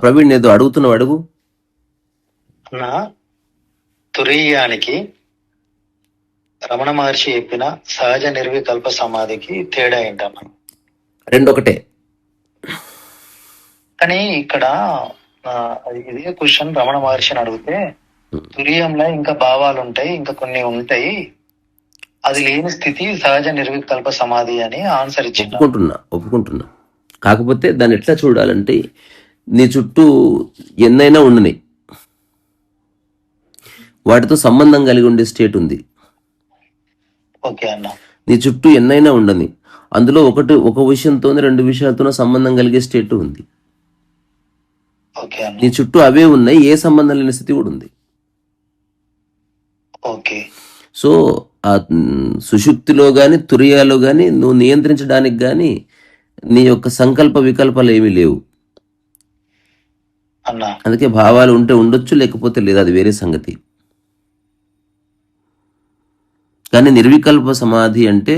ప్రవీణ్ ఏదో అడుగుతున్నావు, అడుగు. అన్న, తురీయానికి రమణ మహర్షి చెప్పిన సహజ నిర్వికల్ప సమాధికి తేడా ఏంటన్న? రెండు ఒకటే. కానీ ఇక్కడ ఇదే క్వశ్చన్ రమణ మహర్షిని అడిగితే తురీయంలో ఇంకా భావాలు ఉంటాయి, ఇంకా కొన్ని ఉంటాయి, అది లేని స్థితి సహజ నిర్వికల్ప సమాధి అని ఆన్సర్ ఇచ్చింది. ఒప్పుకుంటున్నా. కాకపోతే దాన్ని ఎట్లా చూడాలంటే, నీ చుట్టూ ఎన్నైనా ఉండని, వాటితో సంబంధం కలిగి ఉండే స్టేట్ ఉంది. ఓకే అన్న. నీ చుట్టూ ఎన్నైనా ఉండని, అందులో ఒక విషయంతోనే రెండు విషయాలతోనే సంబంధం కలిగే స్టేట్ ఉంది. ఓకే అన్న. నీ చుట్టూ అవే ఉన్నాయి, ఏ సంబంధం లేని స్థితి కూడా ఉంది. ఓకే. సో ఆ సుషుప్తిలో కానీ తురియాలో కానీ నువ్వు నియంత్రించడానికి కానీ నీ యొక్క సంకల్ప వికల్పాలు ఏమీ లేవు. అందుకే భావాలు ఉంటే ఉండొచ్చు, లేకపోతే లేదు, అది వేరే సంగతి. కానీ నిర్వికల్ప సమాధి అంటే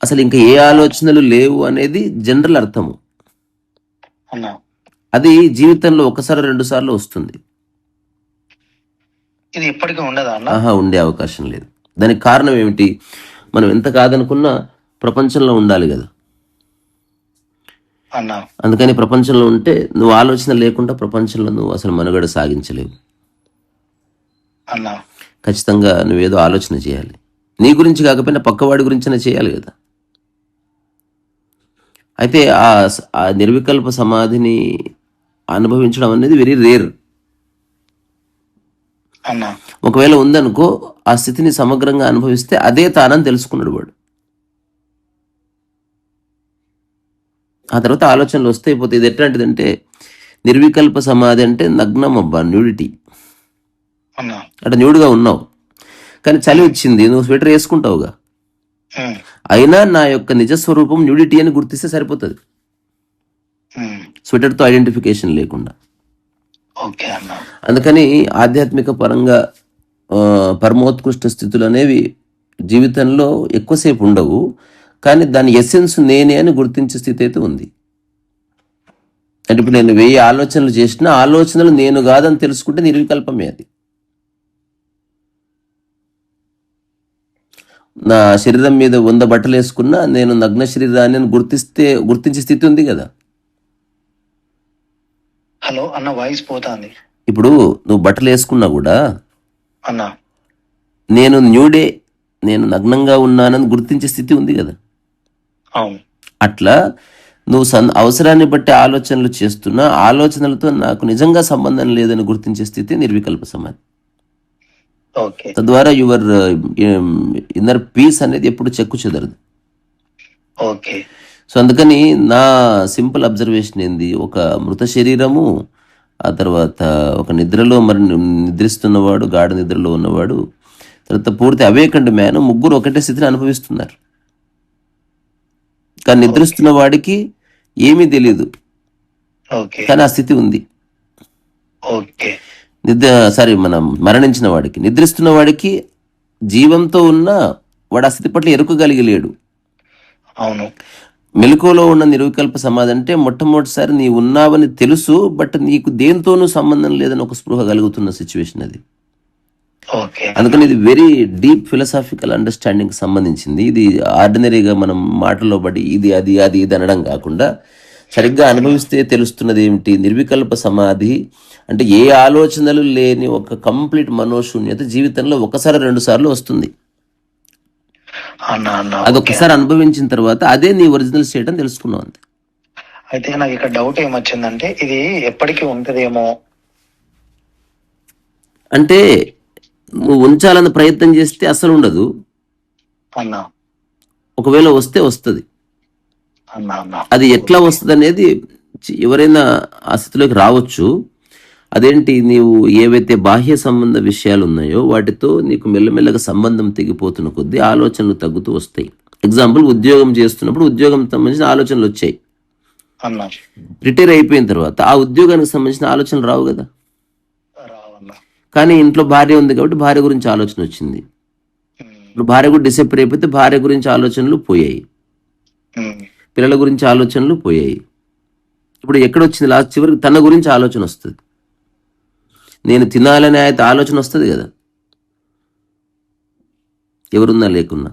అసలు ఇంకా ఏ ఆలోచనలు లేవు అనేది జనరల్ అర్థము. అది జీవితంలో ఒకసారి రెండు సార్లు వస్తుంది. ఇది ఎప్పటికీ ఉండదా? ఉండే అవకాశం లేదు. దానికి కారణం ఏమిటి? మనం ఎంత కాదనుకున్నా ప్రపంచంలో ఉండాలి కదా. అందుకని ప్రపంచంలో ఉంటే నువ్వు ఆలోచన లేకుండా ప్రపంచంలో నువ్వు అసలు మనుగడ సాగించలేవు. ఖచ్చితంగా నువ్వేదో ఆలోచన చేయాలి. నీ గురించి కాకపోయినా పక్కవాడి గురించైనా చేయాలి కదా. అయితే ఆ నిర్వికల్ప సమాధిని అనుభవించడం అనేది వెరీ రేర్. ఒకవేళ ఉందనుకో, ఆ స్థితిని సమగ్రంగా అనుభవిస్తే అదే తానని తెలుసుకున్నాడు వాడు. ఆ తర్వాత ఆలోచనలు వస్తాయి పోతే. ఇది ఎట్లాంటిదంటే, నిర్వికల్ప సమాధి అంటే నగ్నం అబ్బా, న్యూడిటీ. అంటే న్యూడ్గా ఉన్నావు, కానీ చలి వచ్చింది, నువ్వు స్వెటర్ వేసుకుంటావుగా, అయినా నా యొక్క నిజస్వరూపం న్యూడిటీ అని గుర్తిస్తే సరిపోతుంది, స్వెటర్తో ఐడెంటిఫికేషన్ లేకుండా. అందుకని ఆధ్యాత్మిక పరంగా పరమోత్కృష్ట స్థితులు అనేవి జీవితంలో ఎక్కువసేపు ఉండవు, కానీ దాని ఎసెన్స్ నేనే అని గుర్తించే స్థితి అయితే ఉంది. అంటే ఇప్పుడు నేను 1000 ఆలోచనలు చేసినా ఆలోచనలు నేను కాదని తెలుసుకుంటే నిర్వికల్పమే అది. నా శరీరం మీద 100 బట్టలు వేసుకున్నా నేను నగ్న శరీరాన్ని గుర్తించే స్థితి ఉంది కదా. హలో అన్న, వాయిస్ పోతాంది. ఇప్పుడు నువ్వు బట్టలు వేసుకున్నా కూడా అన్న, నేను న్యూడే, నేను నగ్నంగా ఉన్నానని గుర్తించే స్థితి ఉంది కదా. అట్లా నువ్వు అవసరాన్ని బట్టి ఆలోచనలు చేస్తున్నా ఆలోచనలతో నాకు నిజంగా సంబంధం లేదని గుర్తించే స్థితి నిర్వికల్ప సమాధి. తద్వారా యువర్ ఇన్నర్ పీస్ అనేది ఎప్పుడు చెక్కు చెదరదు. సో అందుకని నా సింపుల్ అబ్జర్వేషన్ ఏంది, ఒక మృత శరీరము, ఆ తర్వాత ఒక నిద్రలో నిద్రిస్తున్నవాడు, గాఢ నిద్రలో ఉన్నవాడు, తర్వాత పూర్తి అవేకండ్ మ్యాన్, ముగ్గురు ఒకటే స్థితిని అనుభవిస్తున్నారు. కానీ నిద్రిస్తున్న వాడికి ఏమీ తెలియదు, కానీ ఆ స్థితి ఉంది. మనం మరణించిన వాడికి, నిద్రిస్తున్న వాడికి జీవంతో ఉన్న వాడు ఆ స్థితి పట్ల ఎరుకగలిగి లేడు. అవును. మెలకువలో ఉన్న నిర్వికల్ప సమాధి అంటే మొట్టమొదటిసారి నీ ఉన్నావని తెలుసు, బట్ నీకు దేంతోనూ సంబంధం లేదని ఒక స్పృహ కలుగుతున్న సిచ్యువేషన్ అది. అందుకని ఇది వెరీ డీప్ ఫిలసాఫికల్ అండర్స్టాండింగ్ సంబంధించింది. ఇది ఆర్డినరీగా మనం మాటలో పడి ఇది అది అది ఇది అనడం కాకుండా సరిగ్గా అనుభవిస్తే తెలుస్తున్నది ఏమిటి, నిర్వికల్ప సమాధి అంటే ఏ ఆలోచనలు లేని ఒక కంప్లీట్ మనోశూన్యత జీవితంలో ఒకసారి రెండు సార్లు వస్తుంది. అదొకసారి అనుభవించిన తర్వాత అదే నీ ఒరిజినల్ స్టేట్ అని తెలుసుకున్నావు అంతే. అయితే నాకు ఇక్కడ డౌట్ ఏమొచ్చిందంటే, ఇది ఎప్పటికీ ఉంటదేమో అంటే నువ్వు ఉంచాలని ప్రయత్నం చేస్తే అసలు ఉండదు, ఒకవేళ వస్తే వస్తుంది. అది ఎట్లా వస్తుంది అనేది ఎవరైనా ఆ స్థితిలోకి రావచ్చు. అదేంటి, నీవు ఏవైతే బాహ్య సంబంధ విషయాలు ఉన్నాయో వాటితో నీకు మెల్లమెల్లగా సంబంధం తెగిపోతున్న కొద్దీ ఆలోచనలు తగ్గుతూ వస్తాయి. ఎగ్జాంపుల్, ఉద్యోగం చేస్తున్నప్పుడు ఉద్యోగం సంబంధించిన ఆలోచనలు వచ్చాయి, రిటైర్ అయిపోయిన తర్వాత ఆ ఉద్యోగానికి సంబంధించిన ఆలోచనలు రావు కదా. కానీ ఇంట్లో భార్య ఉంది కాబట్టి భార్య గురించి ఆలోచన వచ్చింది. ఇప్పుడు భార్య కూడా డిసెప్టర్ అయిపోతే భార్య గురించి ఆలోచనలు పోయాయి, పిల్లల గురించి ఆలోచనలు పోయాయి. ఇప్పుడు ఎక్కడొచ్చింది లాస్ట్ చివరికి తన గురించి ఆలోచన వస్తుంది. నేను తినాలనే అయితే ఆలోచన వస్తుంది కదా, ఎవరున్నా లేకున్నా.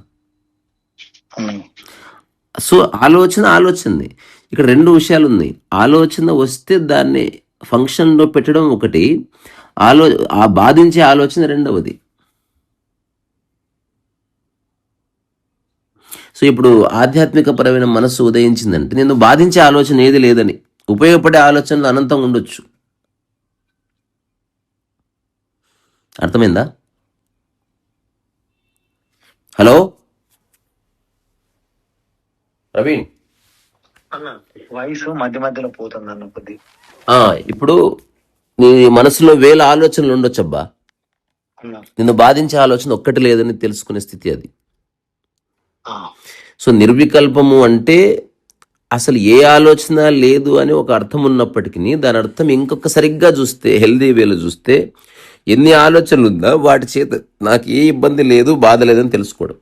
సో ఆలోచనది ఇక్కడ రెండు విషయాలు ఉన్నాయి. ఆలోచన వస్తే దాన్ని ఫంక్షన్లో పెట్టడం ఒకటి, ఆ బాధించే ఆలోచన రెండవది. సో ఇప్పుడు ఆధ్యాత్మిక పరమైన మనస్సు ఉదయించిందంటే నేను బాధించే ఆలోచన ఏది లేదని, ఉపయోగపడే ఆలోచనలు అనంతం ఉండొచ్చు. అర్థమైందా? హలో ప్రవీణ్, వాయిస్ మధ్య మధ్యలో పోతుంది అన్న కొద్ది. ఇప్పుడు నీ మనసులో వేల ఆలోచనలు ఉండొచ్చబ్బా, నిన్ను బాధించే ఆలోచన ఒక్కటి లేదని తెలుసుకునే స్థితి అది. సో నిర్వికల్పము అంటే అసలు ఏ ఆలోచన లేదు అని ఒక అర్థం ఉన్నప్పటికీ దాని అర్థం ఇంకొక సరిగ్గా చూస్తే, హెల్దీ వేలో చూస్తే ఎన్ని ఆలోచనలు ఉందా వాటి చేత నాకు ఏ ఇబ్బంది లేదు, బాధ లేదని తెలుసుకోవడం.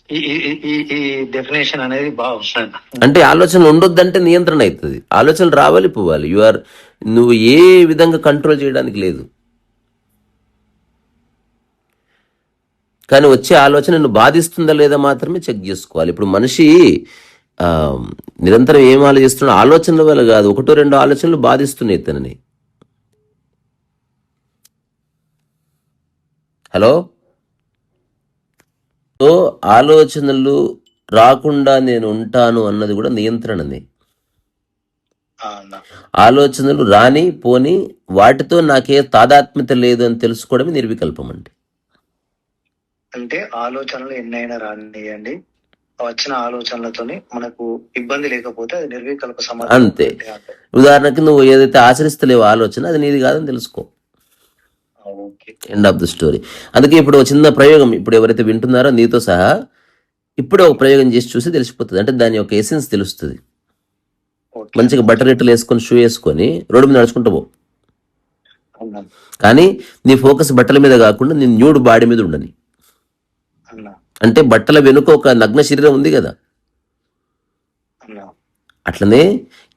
ఈ డెఫినేషన్ అనేది బాగుంది. అంటే ఆలోచనలు ఉండొద్దంటే నియంత్రణ అవుతుంది, ఆలోచనలు రావాలి పోవాలి. నువ్వు ఏ విధంగా కంట్రోల్ చేయడానికి లేదు. కానీ వచ్చే ఆలోచన నిన్ను బాధిస్తుందా లేదా మాత్రమే చెక్ చేసుకోవాలి. ఇప్పుడు మనిషి నిరంతరం ఏం ఆలోచిస్తున్నాడు, ఆలోచనల వల్ల కాదు, ఒకటో రెండో ఆలోచనలు బాధిస్తున్నాయి తనని. హలో, సో ఆలోచనలు రాకుండా నేను ఉంటాను అన్నది కూడా నియంత్రణనే. ఆలోచనలు రాని పోని వాటితో నాకే తాదాత్మ్యత లేదు అని తెలుసుకోవడమే నిర్వికల్పం అంటే. అంటే ఆలోచనలు ఎన్నైనా రానియండి, వచ్చిన ఆలోచనలతోని మనకు ఇబ్బంది లేకపోతే అది నిర్వికల్ప సమాధానం అంతే. ఉదాహరణకి నువ్వు ఏదైతే ఆచరిస్తలేవో ఆలోచన అది నీది కాదని తెలుసుకో, ఎండ్ ఆఫ్ ద స్టోరీ. అందుకే ఇప్పుడు చిన్న ప్రయోగం, ఇప్పుడు ఎవరైతే వింటున్నారో నీతో సహా ఇప్పుడే ఒక ప్రయోగం చేసి చూసి తెలిసిపోతుంది. అంటే దాని యొక్క ఎసెన్స్ తెలుస్తుంది. మంచిగా బట్టరెట్టలు వేసుకొని షూ వేసుకొని రోడ్డు మీద నడుచుకుంటూ పో, కానీ నీ ఫోకస్ బట్టల మీద కాకుండా నీ న్యూడ్ బాడీ మీద ఉండని. అంటే బట్టల వెనుక ఒక నగ్న శరీరం ఉంది కదా, అట్లనే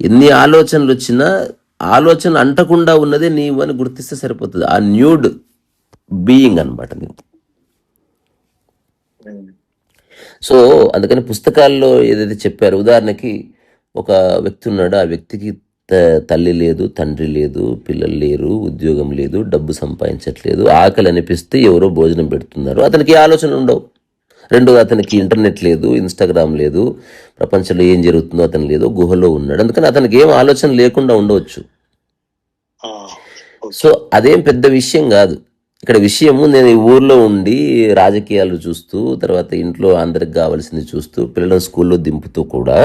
ఎన్ని ఆలోచనలు వచ్చినా ఆలోచన అంటకుండా ఉన్నదే నీవు అని గుర్తిస్తే సరిపోతుంది. ఆ న్యూడ్ బీయింగ్ అనమాట నీవు. సో అందుకని పుస్తకాల్లో ఏదైతే చెప్పారో, ఉదాహరణకి ఒక వ్యక్తి ఉన్నాడు, ఆ వ్యక్తికి తల్లి లేదు, తండ్రి లేదు, పిల్లలు లేరు, ఉద్యోగం లేదు, డబ్బు సంపాదించట్లేదు, ఆకలి అనిపిస్తే ఎవరో భోజనం పెడుతున్నారు, అతనికి ఆలోచన ఉండవు. రెండోది అతనికి ఇంటర్నెట్ లేదు, ఇన్స్టాగ్రామ్ లేదు, ప్రపంచంలో ఏం జరుగుతుందో అతను లేదు, గుహలో ఉన్నాడు, అందుకని అతనికి ఏం ఆలోచన లేకుండా ఉండవచ్చు. సో అదేం పెద్ద విషయం కాదు. ఇక్కడ విషయము, నేను ఈ ఊర్లో ఉండి రాజకీయాలు చూస్తూ, తర్వాత ఇంట్లో అందరికి కావాల్సింది చూస్తూ, పిల్లలను స్కూల్లో దింపుతూ కూడా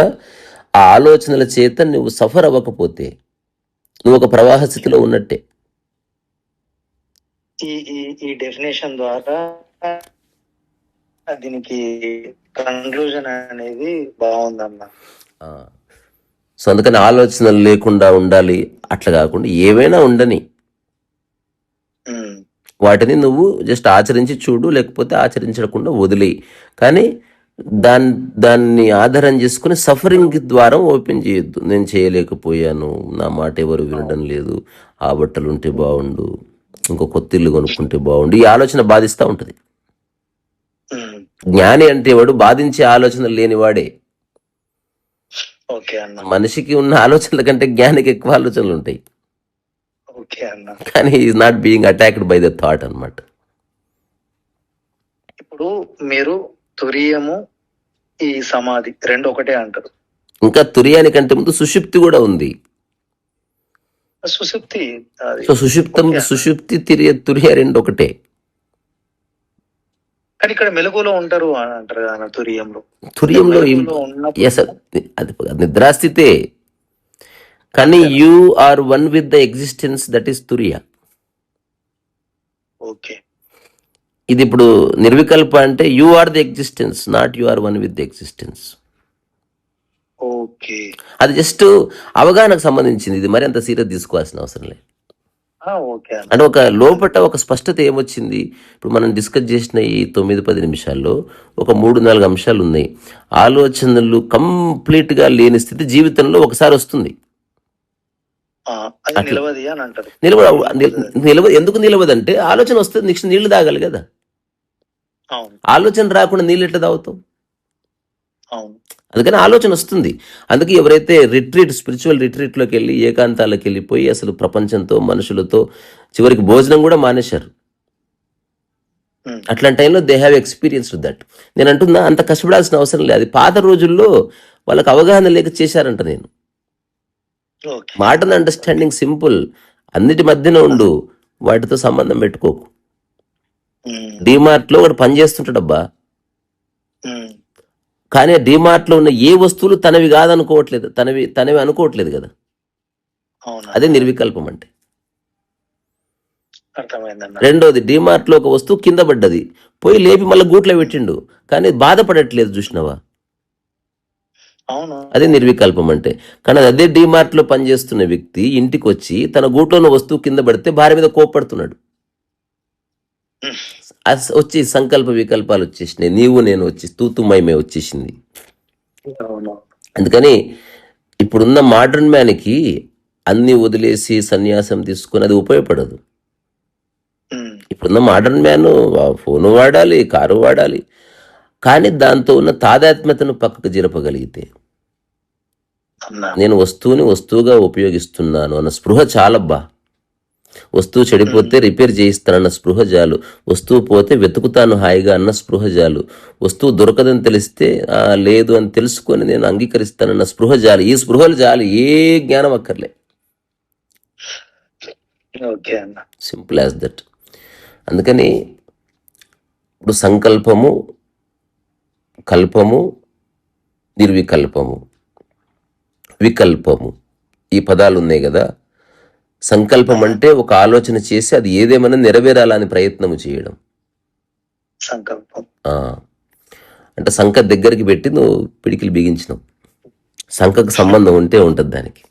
ఆ ఆలోచనల చేత నువ్వు సఫర్ అవ్వకపోతే నువ్వు ఒక ప్రవాహ స్థితిలో ఉన్నట్టే. ఈ డెఫినేషన్ ద్వారా దీనికి కన్క్లూజన్ అనేది బాగుందన్న. సో అందుకని ఆలోచనలు లేకుండా ఉండాలి అట్లా కాకుండా ఏవైనా ఉండని, వాటిని నువ్వు జస్ట్ ఆచరించి చూడు, లేకపోతే ఆచరించకుండా వదిలేయి. కానీ దాన్ని ఆధారం చేసుకుని సఫరింగ్ ద్వారా ఓపెన్ చేయొద్దు. నేను చేయలేకపోయాను, నా మాట ఎవరు వినడం లేదు, ఆ బట్టలు ఉంటే బాగుండు, ఇంకో కొత్త ఇల్లు కొనుక్కుంటే బాగుండు, ఈ ఆలోచన బాధిస్తూ ఉంటుంది. జ్ఞాని అంటే వాడు బాధించే ఆలోచనలు లేనివాడే. మనిషికి ఉన్న ఆలోచనల కంటే జ్ఞానికి ఎక్కువ ఆలోచనలు ఉంటాయి, కానీ is not being attacked by the thought అన్నమాట. ఇప్పుడు మీరు తురియము, ఈ సమాధి రెండు ఒకటే అంటారు. ఇంకా తురియానికంటే ముందు సుషుప్తి కూడా ఉంది. సుషుప్తి, సో సుషుప్తి తురియ రెండు ఒకటే. కానీ ఇక్కడ మెలకులో ఉంటారు అని అంటారు కదా తురియంలో. అది నిద్రాస్థితే, కానీ you are one with the existence, that is తురియా. ఓకే, ఇది ఇప్పుడు నిర్వికల్ప అంటే you are the existence, not you are one with the existence. Okay, అది జస్ట్ అవగాహనకు సంబంధించింది, ఇది మరి అంత సీరియస్ తీసుకోవాల్సిన అవసరం లేదు. అంటే ఒక లోపట ఒక స్పష్టత ఏమొచ్చింది, ఇప్పుడు మనం డిస్కస్ చేసిన ఈ 9-10 నిమిషాల్లో ఒక 3-4 అంశాలు ఉన్నాయి. ఆలోచనలు కంప్లీట్గా లేని స్థితి జీవితంలో ఒకసారి వస్తుంది. అది అట్లా నిలవది అని అంటారు. నిలవదు. ఎందుకు నిలవదంటే ఆలోచన వస్తుంది, నెక్స్ట్ నీళ్లు తాగాలి కదా. అవును ఆలోచన రాకుండా నీళ్ళు ఎట్లా తాగుతావు? అవును అందుకని ఆలోచన వస్తుంది. అందుకే ఎవరైతే స్పిరిచువల్ రిట్రీట్లోకి వెళ్ళి ఏకాంతాలకు వెళ్ళిపోయి అసలు ప్రపంచంతో మనుషులతో చివరికి భోజనం కూడా మానేశారు, ఉమ్, అట్లాంటి టైంలో they have experience with that. నేను అంటున్నా అంత కష్టపడాల్సిన అవసరం లేదు. అది పాత రోజుల్లో వాళ్ళకి అవగాహన లేక చేశారంట. నేను ఓకే మాటను అండర్స్టాండింగ్ సింపుల్. అన్నిటి మధ్యన ఉండు, వాటితో సంబంధం పెట్టుకోకు. ఉమ్, డీమార్ట్లో ఒకటి పని చేస్తుంటాడబ్బా, ఉమ్, కానీ ఆ డీమార్ట్లో ఉన్న ఏ వస్తువులు తనవి కాదనుకోవట్లేదు, తనవి అనుకోవట్లేదు కదా. అవునా అదే నిర్వికల్పం అంటే. అర్థమైందన్న. రెండోది, డీమార్ట్లో ఒక వస్తువు కింద పడ్డది, పోయి లేపి మళ్ళీ గూట్లో పెట్టిండు, కానీ బాధపడట్లేదు, చూసినావా? అవును అదే నిర్వికల్పం అంటే. కానీ అదే డీమార్ట్లో పనిచేస్తున్న వ్యక్తి ఇంటికి వచ్చి తన గూట్లో ఉన్న వస్తువు కింద పడితే భార్య మీద కోప్పడుతున్నాడు. ఉమ్, వచ్చి సంకల్ప వికల్పాలు వచ్చేసినాయి, నీవు నేను వచ్చి తూతుమయమే వచ్చేసింది. అవును అందుకని ఇప్పుడున్న మోడర్న్ మ్యాన్కి అన్ని వదిలేసి సన్యాసం తీసుకుని అది ఉపయోగపడదు. ఉమ్, ఇప్పుడున్న మోడర్న్ మ్యాన్ ఫోను వాడాలి, కారు వాడాలి, కానీ దాంతో ఉన్న తాదాత్మ్యతను పక్కకు జరపగలిగితే, అన్న నేను వస్తువుగా ఉపయోగిస్తున్నాను అన్న స్పృహ చాలబ్బా. వస్తువు చెడిపోతే రిపేర్ చేయిస్తానన్న స్పృహ చాలు, వస్తువు పోతే వెతుకుతాను హాయిగా అన్న స్పృహ చాలు, వస్తువు దొరకదని తెలిస్తే లేదు అని తెలుసుకొని నేను అంగీకరిస్తానన్న స్పృహ చాలు. ఈ స్పృహలు చాలు, ఏ జ్ఞానం అక్కర్లే. ఓకే అన్న. Simple as that. అందుకని ఇప్పుడు సంకల్పము, కల్పము, నిర్వికల్పము, వికల్పము, ఈ పదాలు ఉన్నాయి కదా. సంకల్పం అంటే ఒక ఆలోచన చేసి అది ఏదేమైనా నెరవేరాలని ప్రయత్నము చేయడం. సంకల్పం అంటే సంఖ దగ్గరికి పెట్టి నువ్వు పిడికిలు బిగించినావు, సంఖకు సంబంధం ఉంటే ఉంటుంది దానికి.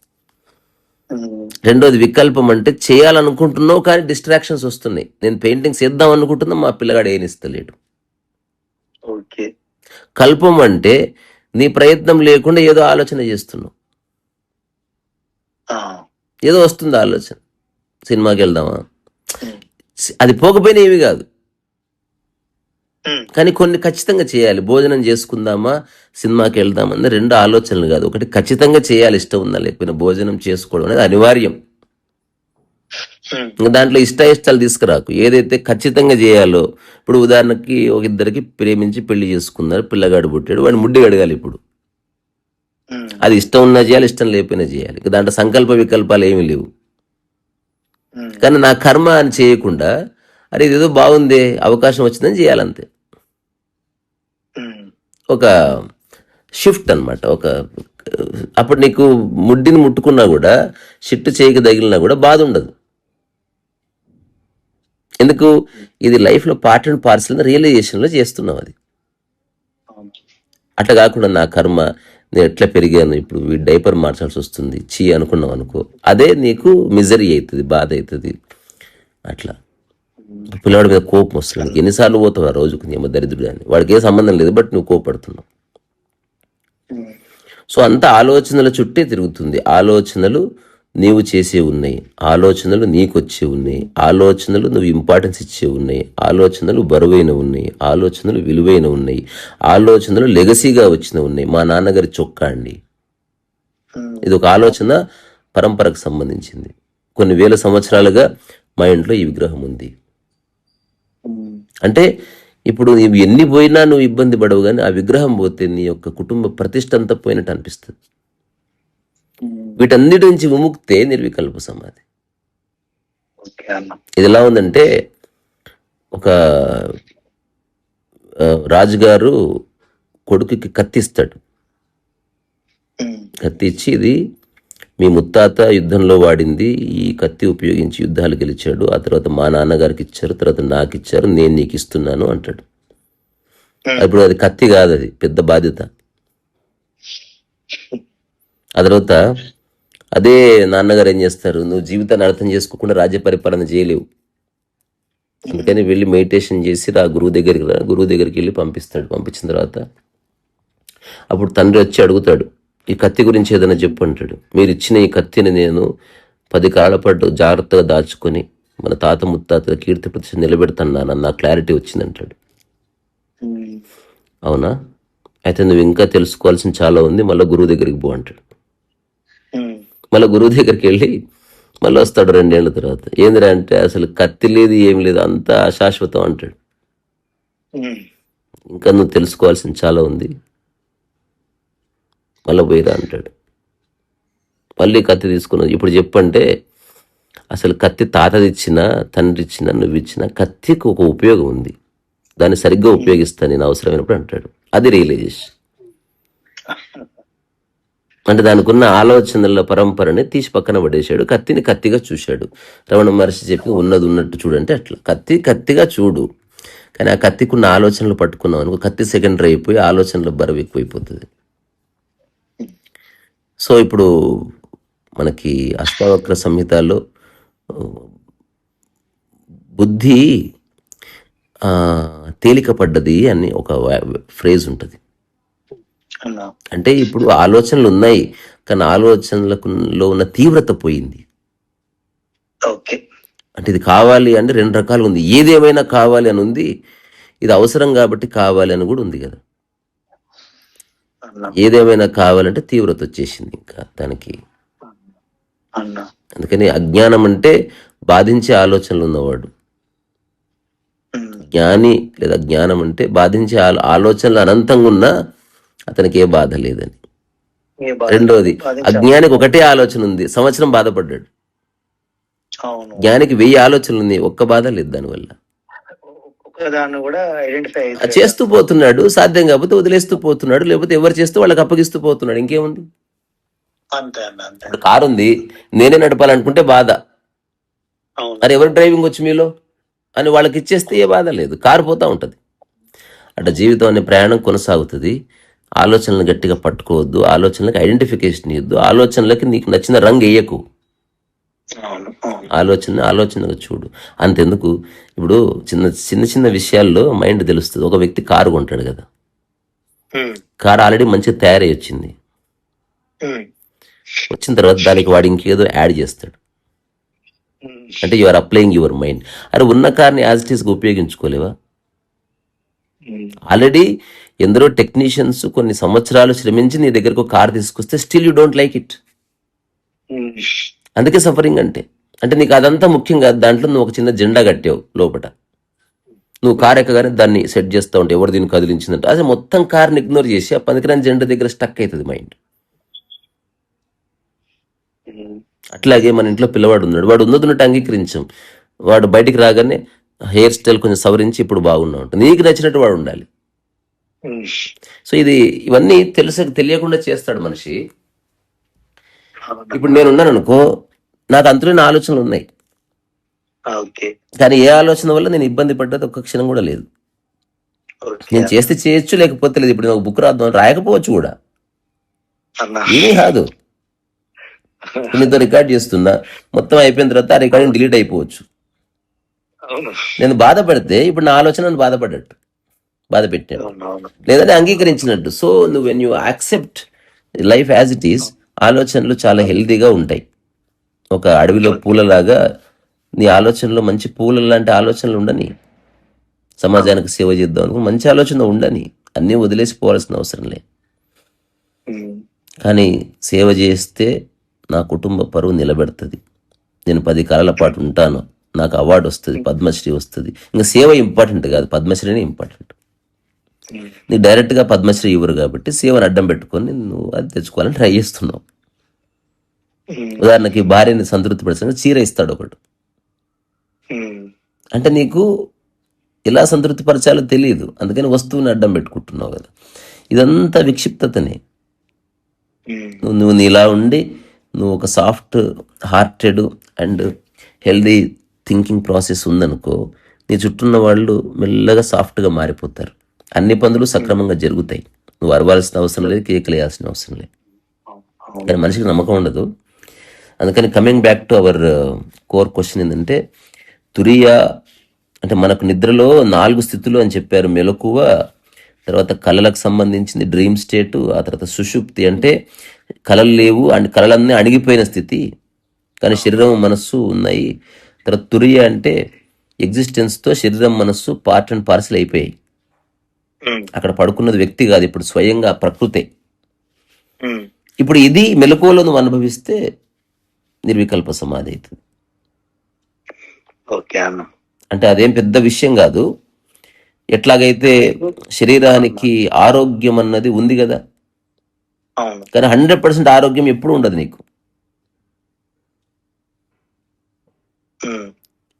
ఉమ్, రెండోది వికల్పం అంటే చేయాలనుకుంటున్నావు కానీ డిస్ట్రాక్షన్స్ వస్తున్నాయి. నేను పెయింటింగ్స్ వేద్దాం అనుకుంటున్నా, మా పిల్లగాడు ఏనిస్తలేడు. ఓకే కల్పం అంటే నీ ప్రయత్నం లేకుండా ఏదో ఆలోచన చేస్తున్నావు, ఆ, ఏదో వస్తుంది ఆలోచన, సినిమాకి వెళ్దామా, ఉమ్, అది పోకపోయినా ఏమి కాదు, ఉమ్, కానీ కొన్ని ఖచ్చితంగా చేయాలి. భోజనం చేసుకుందామా, సినిమాకి వెళ్దామన్న రెండు ఆలోచనలు కాదు. ఒకటి ఖచ్చితంగా చేయాలి, ఇష్టం ఉందా లేకపోయినా భోజనం చేసుకోవడం అనేది అనివార్యం. ఉమ్, ఇంకా దాంట్లో ఇష్టాలు తీసుకురాకు. ఏదైతే ఖచ్చితంగా చేయాలో, ఇప్పుడు ఉదాహరణకి ఒక ఇద్దరికి ప్రేమించి పెళ్లి చేసుకున్నారు, పిల్లగాడు పుట్టాడు, వాడిని ముడ్డి అడగాలి. ఇప్పుడు ఉమ్, అది ఇష్టం ఉన్నా చేయాలి, ఇష్టం లేకపోయినా చేయాలి. ఇంకా దాంట్లో సంకల్ప వికల్పాలు ఏమీ లేవు. ఉమ్, కానీ నా కర్మ అని చేయకుండా, అరే ఇదేదో బాగుంది, అవకాశం వచ్చిందని చేయాలంతే. ఉమ్, ఒక షిఫ్ట్ అన్నమాట. అప్పుడు నీకు ముడ్డిని ముట్టుకున్నా కూడా, షిఫ్ట్ చేయక తగిలినా కూడా బాధ ఉండదు. ఎందుకు? ఇది లైఫ్లో పార్ట్ అండ్ పార్సల్ రియలైజేషన్లో చేస్తున్నావు. అది అవును. అట్లా కాకుండా నా కర్మ, నేను ఎట్లా పెరిగాను, ఇప్పుడు వీడి డైపర్ మార్చాల్సి వస్తుంది చీ అనుకున్నావు అనుకో, అదే నీకు మిజరీ అవుతుంది, బాధ అవుతుంది. అట్లా పిల్లవాడి మీద కోపం వస్తుంది. ఎన్నిసార్లు పోతావు ఆ రోజుకు, నీ దరిద్రుడు అని, వాడికి ఏ సంబంధం లేదు, బట్ నువ్వు కోపడుతున్నావు. ఉమ్, సో అంత ఆలోచనల చుట్టే తిరుగుతుంది. ఆలోచనలు నీవు చేసే ఉన్నాయి, ఆలోచనలు నీకు వచ్చే ఉన్నాయి, ఆలోచనలు నువ్వు ఇంపార్టెన్స్ ఇచ్చే ఉన్నాయి, ఆలోచనలు బరువైన ఉన్నాయి, ఆలోచనలు విలువైన ఉన్నాయి, ఆలోచనలు లెగసీగా వచ్చిన ఉన్నాయి. మా నాన్నగారి చొక్కా అండి, ఉమ్, ఇది ఒక ఆలోచన పరంపరకు సంబంధించింది. కొన్ని వేల సంవత్సరాలుగా మా ఇంట్లో ఈ విగ్రహం ఉంది. ఉమ్, అంటే ఇప్పుడు నీవు ఎన్ని పోయినా నువ్వు ఇబ్బంది పడవు, కానీ ఆ విగ్రహం పోతే నీ యొక్క కుటుంబ ప్రతిష్ట అంతా పోయినట్టు అనిపిస్తుంది. ఉమ్, వీటన్నిటి నుంచి విముక్తే నిర్వికల్ప సమాధి. ఓకే అన్న. ఇది ఎలా ఉందంటే, ఒక రాజుగారు కొడుకుకి కత్తిస్తాడు. ఉమ్, కత్తి ఇచ్చి, ఇది మీ ముత్తాత యుద్ధంలో వాడింది, ఈ కత్తి ఉపయోగించి యుద్ధాలు గెలిచాడు, ఆ తర్వాత మా నాన్నగారికి ఇచ్చారు, తర్వాత నాకు ఇచ్చారు, నేను నీకు ఇస్తున్నాను అంటాడు. ఇప్పుడు అది కత్తి కాదు, అది పెద్ద బాధ్యత. ఆ తర్వాత అదే నాన్నగారు ఏం చేస్తారు, నువ్వు జీవితాన్ని అర్థం చేసుకోకుండా రాజ్య పరిపాలన చేయలేవు, అందుకని వెళ్ళి మెడిటేషన్ చేసి గురువు దగ్గరికి వెళ్ళి పంపిస్తాడు. పంపించిన తర్వాత అప్పుడు తండ్రి వచ్చి అడుగుతాడు, ఈ కత్తి గురించి ఏదైనా చెప్పు అంటాడు. మీరు ఇచ్చిన ఈ కత్తిని నేను 10 కాలాల పాటు జాగ్రత్తగా దాచుకొని మన తాత ముత్తాతల కీర్తి ప్రతిష్ట నిలబెడుతున్నానన్న క్లారిటీ వచ్చిందంటాడు. అవునా? అయితే నువ్వు ఇంకా తెలుసుకోవాల్సిన చాలా ఉంది, మళ్ళీ గురువు దగ్గరికి పో అంటాడు. మళ్ళీ గురువు దగ్గరికి వెళ్ళి మళ్ళీ వస్తాడు 2 ఏళ్ళ తర్వాత. ఏందిరా అంటే అసలు కత్తి లేదు ఏం లేదు, అంతా అశాశ్వతం అంటాడు. ఇంకా నువ్వు తెలుసుకోవాల్సిన చాలా ఉంది, మళ్ళీ పోయిరా అంటాడు. మళ్ళీ కత్తి తీసుకున్నది. ఇప్పుడు చెప్పంటే అసలు కత్తి తాతది ఇచ్చినా తండ్రి ఇచ్చినా నువ్వు ఇచ్చినా కత్తికి ఒక ఉపయోగం ఉంది, దాన్ని సరిగ్గా ఉపయోగిస్తాను నేను అవసరమైనప్పుడు అంటాడు. అది రియలైజేషన్. అంటే దానికి ఉన్న ఆలోచనల పరంపరని తీసి పక్కన పడేశాడు, కత్తిని కత్తిగా చూశాడు. రమణ మహర్షి చెప్పి ఉన్నది ఉన్నట్టు చూడంటే అట్లా కత్తిగా చూడు, కానీ ఆ కత్తికి ఉన్న ఆలోచనలు పట్టుకున్నావు అనుకో, కత్తి సెకండరీ అయిపోయి ఆలోచనల బరువు ఎక్కువైపోతుంది. సో ఇప్పుడు మనకి అష్టావక్ర సంహితలో బుద్ధి తేలిక పడ్డది అని ఒక ఫ్రేజ్ ఉంటుంది. అంటే ఇప్పుడు ఆలోచనలు ఉన్నాయి, కానీ ఆలోచనలలో ఉన్న తీవ్రత పోయింది. అంటే ఇది కావాలి అంటే 2 రకాలు ఉంది. ఏదేమైనా కావాలి అని ఉంది, ఇది అవసరం కాబట్టి కావాలి అని కూడా ఉంది కదా. ఏదేమైనా కావాలంటే తీవ్రత వచ్చేసింది ఇంకా దానికి. అందుకని అజ్ఞానం అంటే బాధించే ఆలోచనలు ఉన్నవాడు. జ్ఞాని లేదా జ్ఞానం అంటే బాధించే ఆలోచనలు అనంతంగా ఉన్నా అతనికి ఏ బాధ లేదని. రెండోది, అజ్ఞానికి ఒకటే ఆలోచన ఉంది, సంవత్సరం బాధపడ్డాడు. జ్ఞానికి 1000 ఆలోచనలు ఉంది, ఒక్క బాధ లేదు దానివల్ల. చేస్తూ పోతున్నాడు, సాధ్యం కాకపోతే వదిలేస్తూ పోతున్నాడు, లేకపోతే ఎవరు చేస్తూ వాళ్ళకి అప్పగిస్తూ పోతున్నాడు. ఇంకేముంది? కారు ఉంది, నేనే నడపాలనుకుంటే బాధ, అది ఎవరు డ్రైవింగ్ వచ్చి మీలో అని వాళ్ళకి ఇచ్చేస్తే ఏ బాధ లేదు, కారు పోతా ఉంటుంది. అట్లా జీవితం అనే ప్రయాణం కొనసాగుతుంది. ఆలోచనలు గట్టిగా పట్టుకోవద్దు, ఆలోచనలకు ఐడెంటిఫికేషన్ ఇవ్వద్దు, ఆలోచనలకి నీకు నచ్చిన రంగు వేయకు, ఆలోచనగా చూడు. అంతెందుకు, ఇప్పుడు చిన్న చిన్న విషయాల్లో మైండ్ తెలుస్తుంది. ఒక వ్యక్తి కారు కొంటాడు కదా, కారు ఆల్రెడీ మంచిగా తయారై వచ్చింది, వచ్చిన తర్వాత దానికి వాడు ఇంకేదో యాడ్ చేస్తాడు. అంటే you are applying your mind. అరే ఉన్న కార్ని యాజ్ ఇట్ ఈస్గా ఉపయోగించుకోలేవా? ఆల్రెడీ ఎందరో టెక్నీషియన్స్ కొన్ని సంవత్సరాలు శ్రమించి నీ దగ్గరకు కార్ తీసుకొస్తే still you don't like it. అందుకే సఫరింగ్ అంటే నీకు అదంతా ముఖ్యం కాదు. దాంట్లో నువ్వు ఒక చిన్న జెండా కట్టావు లోపల, నువ్వు కార్ ఎక్కగానే దాన్ని సెట్ చేస్తూ ఉంటావు, ఎవరు దీన్ని కదిలించిందంటే అదే మొత్తం కార్ని ఇగ్నోర్ చేసి ఆ పనికిరాని జెండా దగ్గర స్టక్ అవుతుంది మైండ్. అట్లాగే మన ఇంట్లో పిల్లవాడు ఉన్నాడు, వాడు ఉన్నట్టు అంగీకరించాం, వాడు బయటికి రాగానే హెయిర్ స్టైల్ కొంచెం సవరించి ఇప్పుడు బాగున్నా ఉంటుంది, నీకు నచ్చినట్టు వాడు ఉండాలి. సో ఇవన్నీ తెలియకుండా చేస్తాడు మనిషి. ఇప్పుడు నేనున్నాను అనుకో, నాకు అంతులేని ఆలోచనలు ఉన్నాయి, కానీ ఏ ఆలోచన వల్ల నేను ఇబ్బంది పడ్డది ఒక్క క్షణం కూడా లేదు. నేను చేస్తే చేయొచ్చు, లేకపోతే లేదు. ఇప్పుడు నాకు బుక్ రాయకపోవచ్చు కూడా, ఏమీ కాదు. నీతో రికార్డ్ చేస్తున్నా, మొత్తం అయిపోయిన తర్వాత ఆ రికార్డింగ్ డిలీట్ అయిపోవచ్చు. నేను బాధపడితే ఇప్పుడు నా ఆలోచన బాధ పెట్టాడు, లేదంటే అంగీకరించినట్టు. సో నువ్వు when you accept life as it is, ఆలోచనలు చాలా హెల్తీగా ఉంటాయి. ఒక అడవిలో పూలలాగా నీ ఆలోచనలో మంచి పూల లాంటి ఆలోచనలు ఉండని, సమాజానికి సేవ చేద్దాం అనుకో మంచి ఆలోచన ఉండని, అన్నీ వదిలేసిపోవాల్సిన అవసరం లేదు. కానీ సేవ చేస్తే నా కుటుంబ పరువు నిలబెడుతుంది, నేను 10 కాలాల పాటు ఉంటాను, నాకు అవార్డు వస్తుంది, పద్మశ్రీ వస్తుంది. ఇంకా సేవ ఇంపార్టెంట్ కాదు, పద్మశ్రీనే ఇంపార్టెంట్. నీకు డైరెక్ట్గా పద్మశ్రీ ఇవ్వరు కాబట్టి సేవను అడ్డం పెట్టుకొని నువ్వు అది తెచ్చుకోవాలని ట్రై చేస్తున్నావు. ఉదాహరణకి భార్యని సంతృప్తి పరచడానికి చీర ఇస్తాడు ఒకడు, అంటే నీకు ఎలా సంతృప్తి పరచాలో తెలియదు, అందుకని వస్తువుని అడ్డం పెట్టుకుంటున్నావు కదా. ఇదంతా విక్షిప్తతనే. నువ్వు నీలా ఉండి నువ్వు ఒక soft hearted and healthy thinking process ఉందనుకో, నీ చుట్టూన్న వాళ్ళు మెల్లగా సాఫ్ట్గా మారిపోతారు, అన్ని పనులు సక్రమంగా జరుగుతాయి. నువ్వు అరవాల్సిన అవసరం లేదు, కేకలేయాల్సిన అవసరం లేదు. కానీ మనిషికి నమ్మకం ఉండదు. అందుకని coming back to our core question ఏంటంటే, తురియ అంటే మనకు నిద్రలో 4 స్థితులు అని చెప్పారు. మెలకువ, తర్వాత కళలకు సంబంధించింది డ్రీమ్ స్టేట్, ఆ తర్వాత సుషుప్తి అంటే కళలు లేవు అండ్ కళలన్నీ అణిగిపోయిన స్థితి, కానీ శరీరం మనస్సు ఉన్నాయి. తర్వాత తురియ అంటే ఎగ్జిస్టెన్స్తో శరీరం మనస్సు పార్ట్ అండ్ పార్సల్ అయిపోయాయి. అక్కడ పడుకున్నది వ్యక్తి కాదు, ఇప్పుడు స్వయంగా ప్రకృతే. ఇప్పుడు ఇది మెలకువలో నువ్వు అనుభవిస్తే నిర్వికల్ప సమాధి అవుతుంది. ఓకే అన్న. అంటే అదేం పెద్ద విషయం కాదు. ఎట్లాగైతే శరీరానికి ఆరోగ్యం అన్నది ఉంది కదా, అవును. కానీ 100% ఆరోగ్యం ఎప్పుడు ఉండదు నీకు.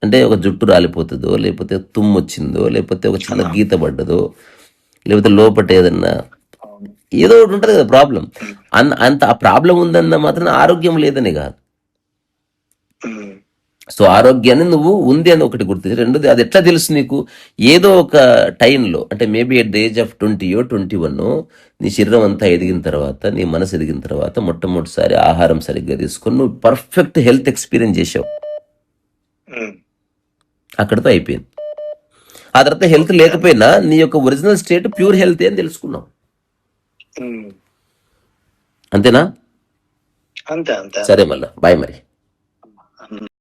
అంటే ఒక జుట్టు రాలిపోతుందో, లేకపోతే తుమ్ము వచ్చిందో, లేకపోతే ఒక చిన్న గీత పడ్డదో, లేకపోతే లోపట ఏదన్నా ఏదో ఒకటి ఉంటుంది కదా ప్రాబ్లం. అంత ఆ ప్రాబ్లం ఉందన్న మాత్రం ఆరోగ్యం లేదని కాదు. సో ఆరోగ్యాన్ని నువ్వు ఉంది అని ఒకటి గుర్తు. రెండోది, అది ఎట్లా తెలుసు నీకు? ఏదో ఒక టైంలో, అంటే maybe at the age of 20 or 21 నీ శరీరం అంతా ఎదిగిన తర్వాత, నీ మనసు ఎదిగిన తర్వాత, మొట్టమొదటిసారి ఆహారం సరిగ్గా తీసుకొని నువ్వు పర్ఫెక్ట్ హెల్త్ ఎక్స్పీరియన్స్ చేసావు. అక్కడితో అయిపోయింది. ఆ తర్వాత హెల్త్ లేకపోయినా నీ యొక్క ఒరిజినల్ స్టేట్ ప్యూర్ హెల్త్ అని తెలుసుకున్నావు. అంతేనా? అంతే అంతే. సరే, మళ్ళా బాయ్ మరి.